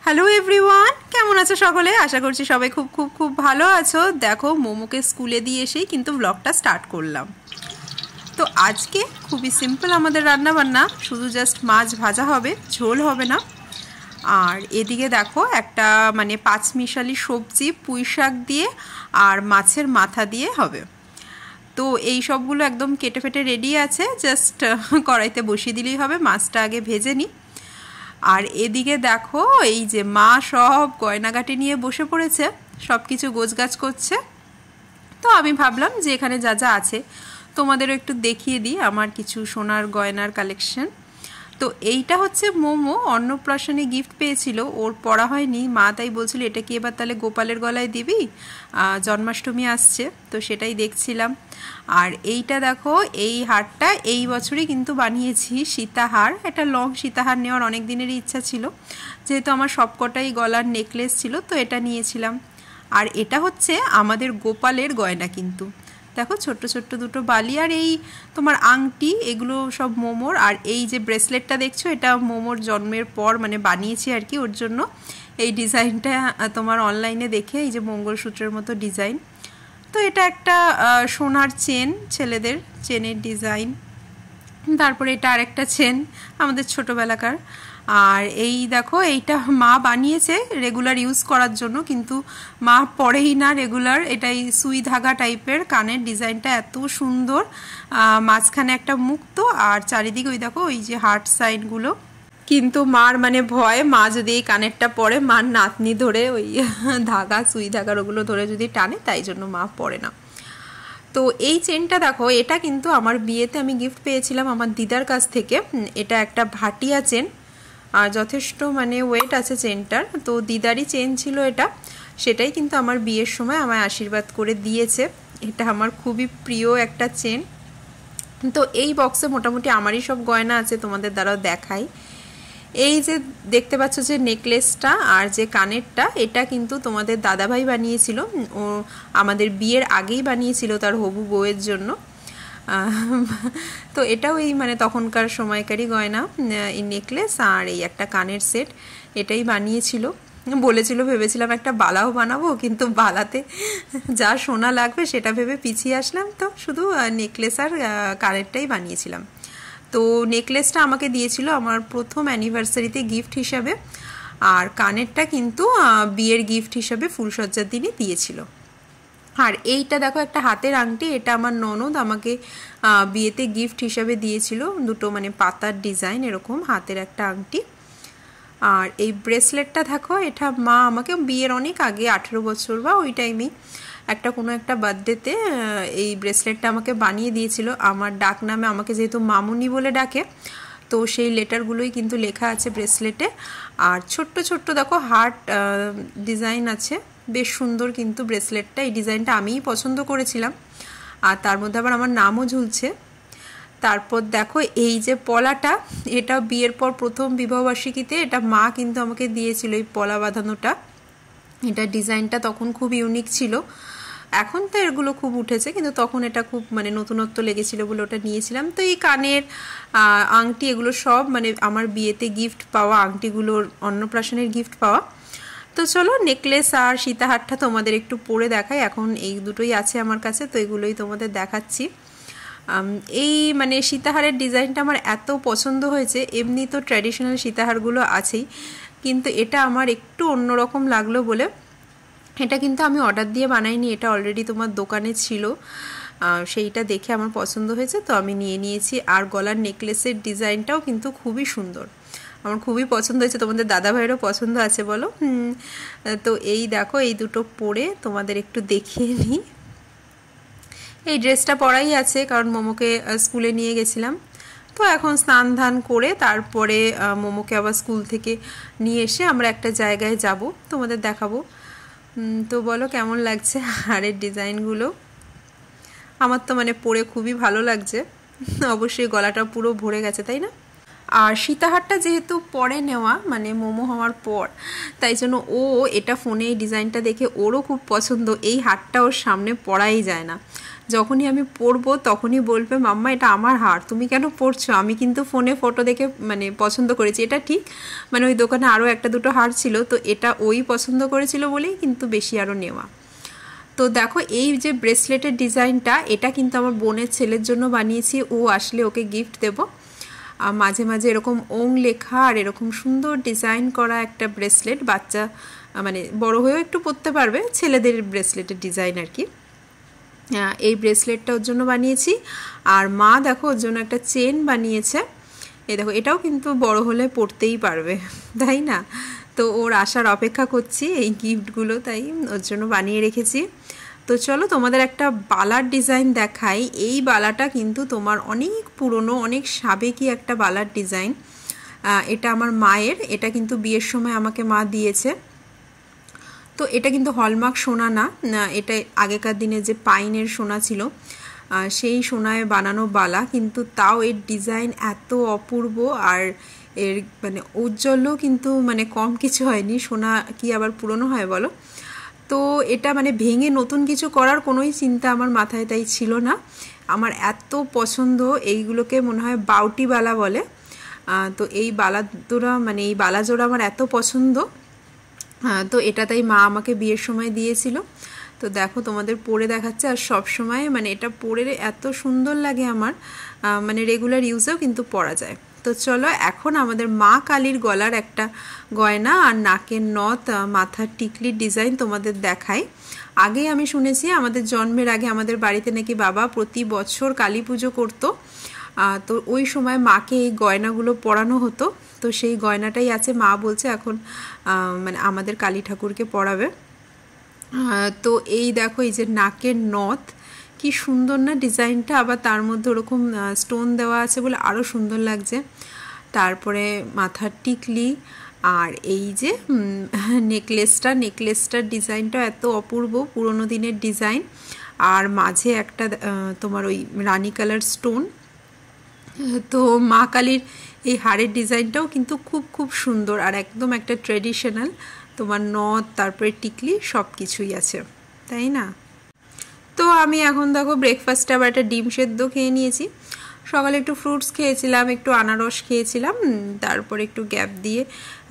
Hello everyone, কেমন আছো সকলে? আশা করছি সবাই খুব খুব খুব ভালো আছো। দেখো, মোমোকে স্কুলে দিয়ে এসেই কিন্তু ব্লগটা স্টার্ট করলাম। তো আজকে খুবই সিম্পল আমাদের রান্না বান্না, শুধু জাস্ট মাছ ভাজা হবে, ঝোল হবে না। আর এদিকে দেখো একটা মানে পাঁচমিশালি সবজি পুঁই শাক দিয়ে আর মাছের মাথা দিয়ে হবে। তো এই সবগুলো একদম কেটে ফেটে রেডি আছে, জাস্ট কড়াইতে বসিয়ে দিলেই হবে। মাছটা আগে ভেজে নিই। আর এদিকে দেখো এই যে মা সব গয়নাগাটি নিয়ে বসে পড়েছে, সব কিছু গোছগাছ করছে। তো আমি ভাবলাম যে এখানে যা যা আছে তোমাদেরও একটু দেখিয়ে দিই আমার কিছু সোনার গয়নার কালেকশন। তো এইটা হচ্ছে মোমো, অন্নপ্রাশনে গিফট পেয়েছিল, ওর পড়া হয়নি, মা তাই বলছিল এটা কি এবার তাহলে গোপালের গলায় দিবি, জন্মাষ্টমী আসছে, তো সেটাই দেখছিলাম। আর এইটা দেখো, এই হারটা এই বছরই কিন্তু বানিয়েছি, সীতাহার। এটা লং সীতাহার নেওয়ার অনেক দিনেরই ইচ্ছা ছিল, যেহেতু আমার সবকটাই গলার নেকলেস ছিল, তো এটা নিয়েছিলাম। আর এটা হচ্ছে আমাদের গোপালের গয়না কিন্তু, দেখো ছোট্ট ছোট্ট দুটো বালি আর এই তোমার আংটি, এগুলো সব মোমোর। আর এই যে ব্রেসলেটটা দেখছো, এটা মোমোর জন্মের পর মানে বানিয়েছি আর কি, ওর জন্য এই ডিজাইনটা তোমার অনলাইনে দেখে, এই যে মঙ্গলসূত্রের মতো ডিজাইন। তো এটা একটা সোনার চেন, ছেলেদের চেনের ডিজাইন। তারপরে এটা আরেকটা চেন আমাদের ছোটোবেলাকার। আর এই দেখো, এইটা মা বানিয়েছে রেগুলার ইউজ করার জন্য, কিন্তু মা পরেই না রেগুলার। এটাই সুই ধাগা টাইপের, কানের ডিজাইনটা এত সুন্দর, মাঝখানে একটা মুক্তো আর চারিদিকে ওই দেখো ওই যে হার্ট সাইনগুলো। কিন্তু মার মানে ভয়, মা যদি এই কানেরটা পরে মার নাতনি ধরে ওই ধাগা সুই ধাগার ওগুলো ধরে যদি টানে, তাই জন্য মা পরে না। তো এই চেনটা দেখো, এটা কিন্তু আমার বিয়েতে আমি গিফট পেয়েছিলাম আমার দিদার কাছ থেকে। এটা একটা ভাটিয়া চেন, আর যথেষ্ট মানে ওয়েট আছে চেনটার। তো দিদারই চেন ছিল এটা, সেটাই কিন্তু আমার বিয়ের সময় আমায় আশীর্বাদ করে দিয়েছে। এটা আমার খুবই প্রিয় একটা চেন। তো এই বক্সে মোটামুটি আমারই সব গয়না আছে, তোমাদের দ্বারাও দেখাই। এই যে দেখতে পাচ্ছ যে নেকলেসটা আর যে কানেরটা, এটা কিন্তু তোমাদের দাদাভাই বানিয়েছিল, ও আমাদের বিয়ের আগেই বানিয়েছিল তার হবু বউয়ের জন্য। তো এটাও এই মানে তখনকার সময়কারই গয়না, এই নেকলেস আর এই একটা কানের সেট, এটাই বানিয়েছিল। বলেছিল, ভেবেছিলাম একটা বালাও বানাবো, কিন্তু বালাতে যা সোনা লাগবে সেটা ভেবে পিছিয়ে আসলাম, তো শুধু নেকলেস আর কানেরটাই বানিয়েছিলাম। তো নেকলেসটা আমাকে দিয়েছিল আমার প্রথম অ্যানিভার্সারিতে গিফট হিসাবে, আর কানেরটা কিন্তু বিয়ের গিফট হিসাবে ফুলসজ্জার দিনই দিয়েছিল। আর এইটা দেখো একটা হাতের আংটি, এটা আমার ননদ আমাকে বিয়েতে গিফট হিসাবে দিয়েছিল, দুটো মানে পাতার ডিজাইন এরকম হাতের একটা আংটি। আর এই ব্রেসলেটটা দেখো, এটা মা আমাকে বিয়ের অনেক আগে 18 বছর বা ওই টাইমে একটা কোনো একটা বার্থডেতে এই ব্রেসলেটটা আমাকে বানিয়ে দিয়েছিল। আমার ডাক নামে আমাকে যেহেতু মামুনি বলে ডাকে, তো সেই লেটারগুলোই কিন্তু লেখা আছে ব্রেসলেটে। আর ছোট্ট ছোট্ট দেখো হার্ট ডিজাইন আছে, বেশ সুন্দর কিন্তু ব্রেসলেটটা। এই ডিজাইনটা আমিই পছন্দ করেছিলাম, আর তার মধ্যে আবার আমার নামও ঝুলছে। তারপর দেখো এই যে পলাটা, এটা বিয়ের পর প্রথম বিবাহবার্ষিকীতে এটা মা কিন্তু আমাকে দিয়েছিল, এই পলা বাঁধানোটা। এটা ডিজাইনটা তখন খুব ইউনিক ছিল, এখন তো এগুলো খুব উঠেছে, কিন্তু তখন এটা খুব মানে নতুনত্ব লেগেছিল বলে ওটা নিয়েছিলাম। তো এই কানের আংটি এগুলো সব মানে আমার বিয়েতে গিফট পাওয়া আংটিগুলোর, অন্নপ্রাশনের গিফট পাওয়া। তো চলো নেকলেস আর সীতাহারটা তোমাদের একটু পরে দেখাই, এখন এই দুটোই আছে আমার কাছে, তো এগুলোই তোমাদের দেখাচ্ছি। এই মানে সীতাহারের ডিজাইনটা আমার এত পছন্দ হয়েছে, এমনি তো ট্র্যাডিশনাল সীতাহারগুলো আছেই, কিন্তু এটা আমার একটু অন্যরকম লাগলো বলে এটা কিন্তু আমি অর্ডার দিয়ে বানাইনি, এটা অলরেডি তোমার দোকানে ছিল, সেইটা দেখে আমার পছন্দ হয়েছে, তো আমি নিয়ে নিয়েছি। আর গলার নেকলেসের ডিজাইনটাও কিন্তু খুবই সুন্দর, আমার খুবই পছন্দ হয়েছে। তোমাদের দাদাভাইয়েরও পছন্দ আছে বলো? তো এই দেখো, এই দুটো পরে তোমাদের একটু দেখিয়ে নিই। এই ড্রেসটা পরাই আছে, কারণ মোমোকে স্কুলে নিয়ে গেছিলাম। তো এখন স্নান ধান করে তারপরে মোমোকে আবার স্কুল থেকে নিয়ে এসে আমরা একটা জায়গায় যাব, তোমাদের দেখাবো। তো বলো কেমন লাগছে হারের ডিজাইনগুলো? আমার তো মানে পরে খুবই ভালো লাগছে, অবশ্যই গলাটা পুরো ভরে গেছে, তাই না? আর সীতাহারটা যেহেতু পরে নেওয়া মানে মোমো হওয়ার পর, তাই জন্য ও এটা ফোনে এই ডিজাইনটা দেখে ওরও খুব পছন্দ, এই হারটা ওর সামনে পরাই যায় না, যখনই আমি পরবো তখনই বলবে মাম্মা এটা আমার হার, তুমি কেন পরছো? আমি কিন্তু ফোনে ফটো দেখে মানে পছন্দ করেছি, এটা ঠিক। মানে ওই দোকানে আরও একটা দুটো হার ছিল, তো এটা ওই পছন্দ করেছিল বলেই কিন্তু বেশি আরও নেওয়া। তো দেখো এই যে ব্রেসলেটের ডিজাইনটা, এটা কিন্তু আমার বোনের ছেলের জন্য বানিয়েছি, ও আসলে ওকে গিফট দেব। মাঝে মাঝে এরকম ওং লেখা আর এরকম সুন্দর ডিজাইন করা একটা ব্রেসলেট, বাচ্চা মানে বড় হয়েও একটু পরতে পারবে, ছেলেদের ব্রেসলেটের ডিজাইন আর কি। এই ব্রেসলেটটা ওর জন্য বানিয়েছি। আর মা দেখো ওর জন্য একটা চেন বানিয়েছে, এই দেখো এটাও কিন্তু বড় হলে পরতেই পারবে, তাই না? তো ওর আসার অপেক্ষা করছি এই গিফটগুলো, তাই ওর জন্য বানিয়ে রেখেছি। তো চলো তোমাদের একটা বালার ডিজাইন দেখাই। এই বালাটা কিন্তু তোমার অনেক পুরনো, অনেক সাবেকি একটা বালার ডিজাইন। এটা আমার মায়ের, এটা কিন্তু বিয়ের সময় আমাকে মা দিয়েছে। তো এটা কিন্তু হলমার্ক সোনা না, এটা আগেকার দিনে যে পাইনের সোনা ছিল সেই সোনায় বানানো বালা, কিন্তু তাও এর ডিজাইন এত অপূর্ব আর এর মানে উজ্জ্বলও কিন্তু মানে কম কিছু হয়নি। সোনা কি আবার পুরনো হয় বলো? তো এটা মানে ভেঙে নতুন কিছু করার কোনোই চিন্তা আমার মাথায় তাই ছিল না। আমার এত পছন্দ, এইগুলোকে মনে হয় বাউটি বালা বলে। তো এই বালাজোড়া মানে এই বালাজোড়া আমার এত পছন্দ, তো এটা তাই মা আমাকে বিয়ের সময় দিয়েছিল। তো দেখো তোমাদের পরে দেখাচ্ছে, আর সব সময় মানে এটা পরে এত সুন্দর লাগে আমার, মানে রেগুলার ইউজেও কিন্তু পরা যায়। তো চলো এখন আমাদের মা কালীর গলার একটা গয়না আর নাকের নথ, মাথার টিকলির ডিজাইন তোমাদের দেখাই। আগেই আমি শুনেছি আমাদের জন্মের আগে আমাদের বাড়িতে নাকি বাবা প্রতি বছর কালী পুজো করতো, তো ওই সময় মাকে এই গয়নাগুলো পরানো হতো। তো সেই গয়নাটাই আছে, মা বলছে এখন মানে আমাদের কালী ঠাকুরকে পরাবে। তো এই দেখো এই যে নাকের নথ, কি সুন্দর না ডিজাইনটা, আবার তার মধ্যে ওরকম স্টোন দেওয়া আছে বলে আরও সুন্দর লাগছে। তারপরে মাথার টিকলি, আর এই যে নেকলেসটার ডিজাইনটা এত অপূর্ব, পুরোনো দিনের ডিজাইন, আর মাঝে একটা তোমার ওই রানী কালার স্টোন। তো মা কালীর এই হারের ডিজাইনটাও কিন্তু খুব খুব সুন্দর আর একদম একটা ট্রেডিশনাল, তোমার নথ তারপরে টিকলি সব কিছুই আছে, তাই না? তো আমি এখন দেখো ব্রেকফাস্টে আবার একটা ডিম সেদ্ধ খেয়ে নিয়েছি। সকালে একটু ফ্রুটস খেয়েছিলাম, একটু আনারস খেয়েছিলাম, তারপরে একটু গ্যাপ দিয়ে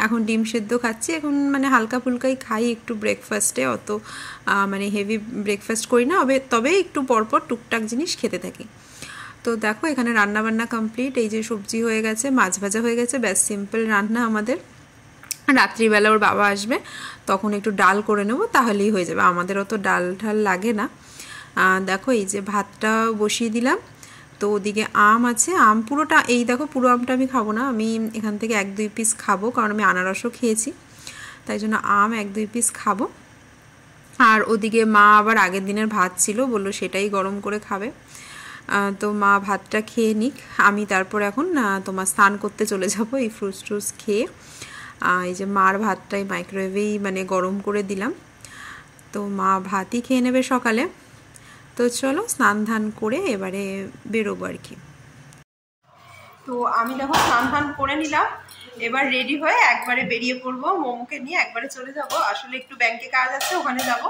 এখন ডিম সেদ্ধ খাচ্ছি। এখন মানে হালকা ফুলকাই খাই একটু ব্রেকফাস্টে, অত মানে হেভি ব্রেকফাস্ট করি না, তবে একটু পরপর টুকটাক জিনিস খেতে থাকি। তো দেখো এখানে রান্নাবান্না কমপ্লিট, এই যে সবজি হয়ে গেছে, মাছ ভাজা হয়ে গেছে, ব্যাস সিম্পল রান্না আমাদের। রাত্রিবেলা ওর বাবা আসবে তখন একটু ডাল করে নেব, তাহলেই হয়ে যাবে, আমাদের অত ডাল ঢাল লাগে না। দেখো এই যে ভাতটা বসিয়ে দিলাম। তো ওদিকে আম আছে, আম পুরোটা, এই দেখো পুরো আমটা আমি খাবো না, আমি এখান থেকে 1-2 পিস খাবো, কারণ আমি আনারসও খেয়েছি, তাই জন্য আম 1-2 পিস খাবো। আর ওদিকে মা আবার আগের দিনের ভাত ছিল, বললো সেটাই গরম করে খাবে। তো মা ভাতটা খেয়ে নিক, আমি তারপর এখন তোমার স্নান করতে চলে যাব এই ফ্রুটস ট্রুটস খেয়ে। এই যে মার ভাতটাই মাইক্রোওয়েভেই মানে গরম করে দিলাম, তো মা ভাতই খেয়ে নেবে সকালে। তো চলো স্নান ধান করে এবারে বেরোবো আর কি। তো আমি দেখো স্নান ধান করে নিলাম, এবার রেডি হয়ে একবারে বেরিয়ে পড়বো, মোমোকে নিয়ে একবারে চলে যাব। আসলে একটু ব্যাংকে কাজ আছে, ওখানে যাব,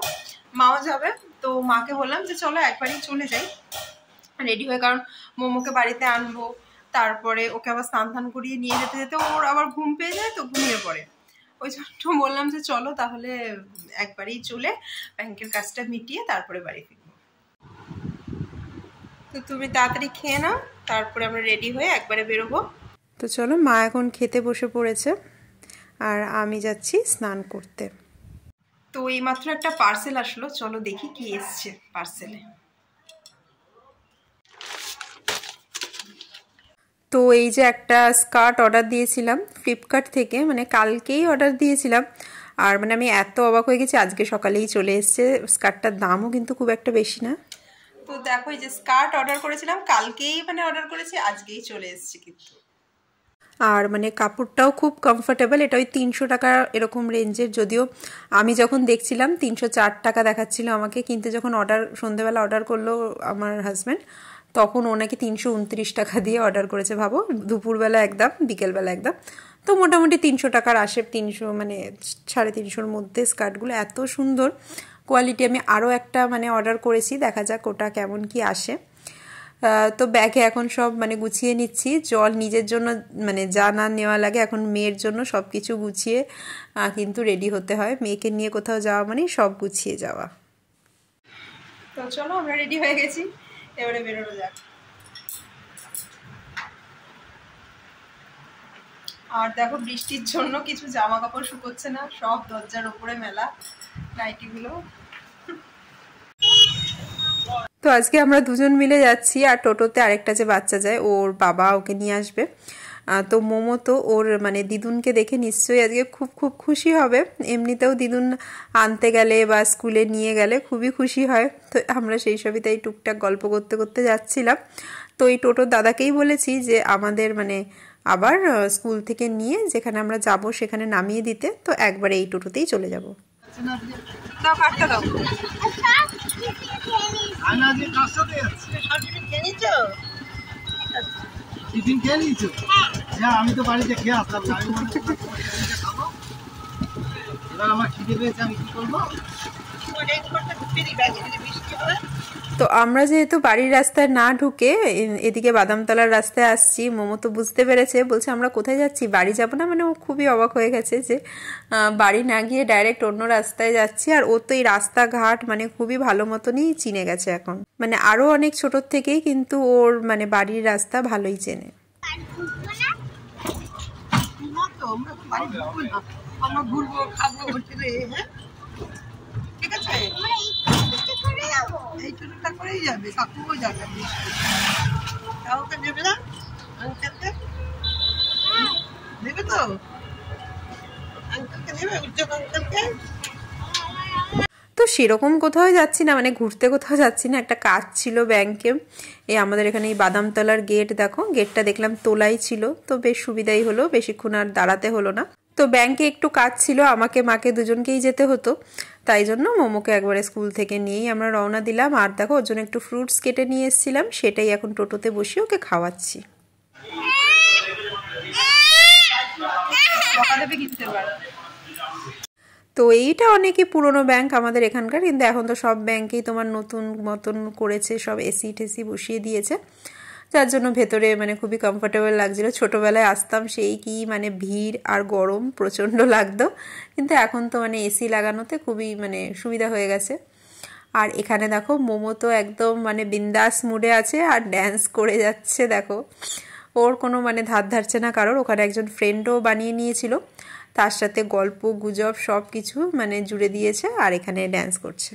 মাও যাবে। তো মাকে বললাম যে চলো একবারই চলে যাই রেডি হয়ে, কারণ মোমোকে বাড়িতে আনবো, তারপরে ওকে আবার স্নান ধান করিয়ে নিয়ে যেতে যেতে ওর আবার ঘুম পেয়ে যায়, তো ঘুমিয়ে পড়ে। ওই জন্য বললাম যে চলো তাহলে একবারেই চলে ব্যাংকের কাজটা মিটিয়ে তারপরে বাড়ি ফিরবো। তো তুমি তাড়াতাড়ি খেয়ে নাও, তারপরে আমরা রেডি হয়ে একবারে বেরোবো। তো চলো মা এখন খেতে বসে পড়েছে আর আমি যাচ্ছি স্নান করতে। তো এইমাত্র একটা পার্সেল আসলো, চলো দেখি কি এসছে পার্সেলে। তো এই যে একটা স্কার্ট অর্ডার দিয়েছিলাম ফ্লিপকার্ট থেকে, মানে কালকেই অর্ডার দিয়েছিলাম, আর মানে আমি এত অবাক হয়ে গেছি, আজকে সকালেই চলে এসছে। স্কার্টটার দামও কিন্তু খুব একটা বেশি না। তো দেখো এই যে স্কার্ট অর্ডার করেছিলাম কালকেই, মানে অর্ডার করেছি, আজকেই চলে এসছে কিন্তু। আর মানে কাপড়টাও খুব কমফোর্টেবল, এটা ওই 300 টাকা এরকম রেঞ্জের, যদিও আমি যখন দেখছিলাম 304 টাকা দেখাচ্ছিল আমাকে, কিন্তু যখন সন্ধ্যেবেলা অর্ডার করলো আমার হাজব্যান্ড, তখন ও নাকি 329 টাকা দিয়ে অর্ডার করেছে। ভাবো, দুপুরবেলা একদম, বিকেলবেলা একদম, তো মোটামুটি 300 টাকার আসে, 300 মানে 350-র মধ্যে স্কার্টগুলো এত সুন্দর, কোয়ালিটি আমি আরও একটা মানে অর্ডার করেছি, দেখা যাক ওটা কেমন কি আসে। তো ব্যাগে এখন সব মানে গুছিয়ে নিচ্ছি, জল নিজের জন্য মানে যা না নেওয়া লাগে এখন মেয়ের জন্য সব কিছু গুছিয়ে কিন্তু রেডি হতে হয়। মেয়েকে নিয়ে কোথাও যাওয়া মানে সব গুছিয়ে যাওয়া। তো চলো আমরা রেডি হয়ে গেছি, এবারে বেরোনো যাক। আর দেখো বৃষ্টির জন্য কিছু জামা কাপড় শুকোচ্ছে না, সব দরজার উপরে মেলা নাইটিগুলো। তো আজকে আমরা দুজন মিলে যাচ্ছি, আর টোটোতে আরেকটা যে বাচ্চা যায় ওর বাবা ওকে নিয়ে আসবে। তো মোমো তো ওর মানে দিদুনকে দেখে নিশ্চয়ই আজকে খুব খুব খুশি হবে। এমনিতেও দিদুন আনতে গেলে বা স্কুলে নিয়ে গেলে খুবই খুশি হয়। তো আমরা সেই সবই তাই টুকটাক গল্প করতে করতে যাচ্ছিলাম। তো এই টোটোর দাদাকেই বলেছি যে আমাদের মানে আবার স্কুল থেকে নিয়ে যেখানে আমরা যাব সেখানে নামিয়ে দিতে, তো একবারে এই টোটোতেই চলে যাব। আমি তো বাড়িতে খেয়ে আসলাম না, আমি এবার আমার খিদে পেয়েছে, আমি কি করবো। তো আমরা যেহেতু বাড়ির রাস্তায় না ঢুকে এদিকে বাদামতলার রাস্তায় আসছি, মোমো তো বুঝতে পেরেছে, বলছে আমরা কোথায় যাচ্ছি, বাড়ি যাব না। মানে ও খুবই অবাক হয়ে গেছে যে বাড়ি না গিয়ে ডাইরেক্ট অন্য রাস্তায় যাচ্ছি। আর ও তো এই রাস্তাঘাট মানে খুবই ভালো মতনই চিনে গেছে এখন, মানে আরও অনেক ছোটোর থেকেই কিন্তু ওর মানে বাড়ির রাস্তা ভালোই চেনে। আমরা ঘুরবো খাবো ঠিক আছে, এই টোটোটা করেই যাবে, কাকুও যাবে, কাউকে নেবে না, আঙ্কেলকে নেবে তো, আঙ্কেলকে নেবে, উজ্জ্বল আঙ্কেলকে। তো সেরকম কোথাও যাচ্ছি না, মানে ঘুরতে কোথাও যাচ্ছি না, একটা কাজ ছিল ব্যাংকে। এই আমাদের এখানে এই বাদামতলার গেট, দেখো গেটটা দেখলাম তোলাই ছিল, তো বেশ সুবিধাই হলো, বেশিক্ষণ আর দাঁড়াতে হলো না। তো ব্যাংকে একটু কাজ ছিল, আমাকে মাকে দুজনকেই যেতে হতো, তাই জন্য মোমোকে একবারে স্কুল থেকে নিয়েই আমরা রওনা দিলাম। আর দেখো ওর জন্য একটু ফ্রুটস কেটে নিয়ে এসেছিলাম, সেটাই এখন টোটোতে বসে ওকে খাওয়াচ্ছি। তো এইটা অনেকই পুরনো ব্যাংক আমাদের এখানকার, কিন্তু এখন তো সব ব্যাংকেই তোমার নতুন মতন করেছে, সব এসি টেসি বসিয়ে দিয়েছে, যার জন্য ভেতরে মানে খুবই কমফোর্টেবল লাগছিল। ছোটোবেলায় আসতাম সেই কি মানে ভিড় আর গরম প্রচণ্ড লাগতো, কিন্তু এখন তো মানে এসি লাগানোতে খুবই মানে সুবিধা হয়ে গেছে। আর এখানে দেখো মোমো তো একদম মানে বিন্দাস মুডে আছে আর ড্যান্স করে যাচ্ছে, দেখো ওর কোনো মানে ধার ধারছে না কারোর। ওখানে একজন ফ্রেন্ডও বানিয়ে নিয়েছিল, তার সাথে গল্প গুজব সব কিছু মানে জুড়ে দিয়েছে, আর এখানে ড্যান্স করছে।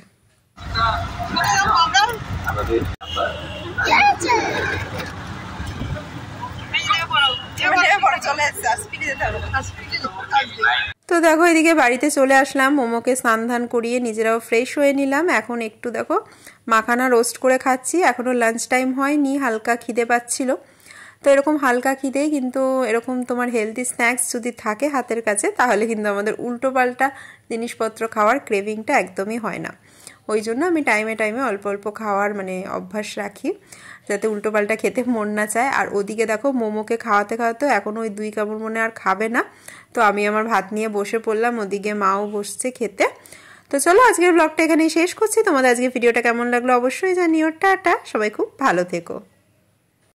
তো দেখো এদিকে বাড়িতে চলে আসলাম, মোমোকে স্নান ধান করিয়ে নিজেরাও ফ্রেশ হয়ে নিলাম। এখন একটু দেখো মাখানা রোস্ট করে খাচ্ছি, এখনও লাঞ্চ টাইম হয়নি, হালকা খিদে পাচ্ছিল। তো এরকম হালকা খিদেই কিন্তু এরকম তোমার হেলদি স্ন্যাক্স যদি থাকে হাতের কাছে, তাহলে কিন্তু আমাদের উল্টোপাল্টা জিনিসপত্র খাওয়ার ক্রেভিংটা একদমই হয় না। ওই জন্য আমি টাইমে টাইমে অল্প অল্প খাওয়ার মানে অভ্যাস রাখি, যাতে উল্টোপাল্টা খেতে মন না চায়। আর ওদিকে দেখো মোমোকে খাওয়াতে খাওয়াতে এখন ওই 2 কামড় মনে আর খাবে না, তো আমি আমার ভাত নিয়ে বসে পড়লাম, ওদিকে মাও বসছে খেতে। তো চলো আজকের ব্লগটা এখানেই শেষ করছি। তোমাদের আজকে ভিডিওটা কেমন লাগলো অবশ্যই জানিও। টাটা, সবাই খুব ভালো থেকো।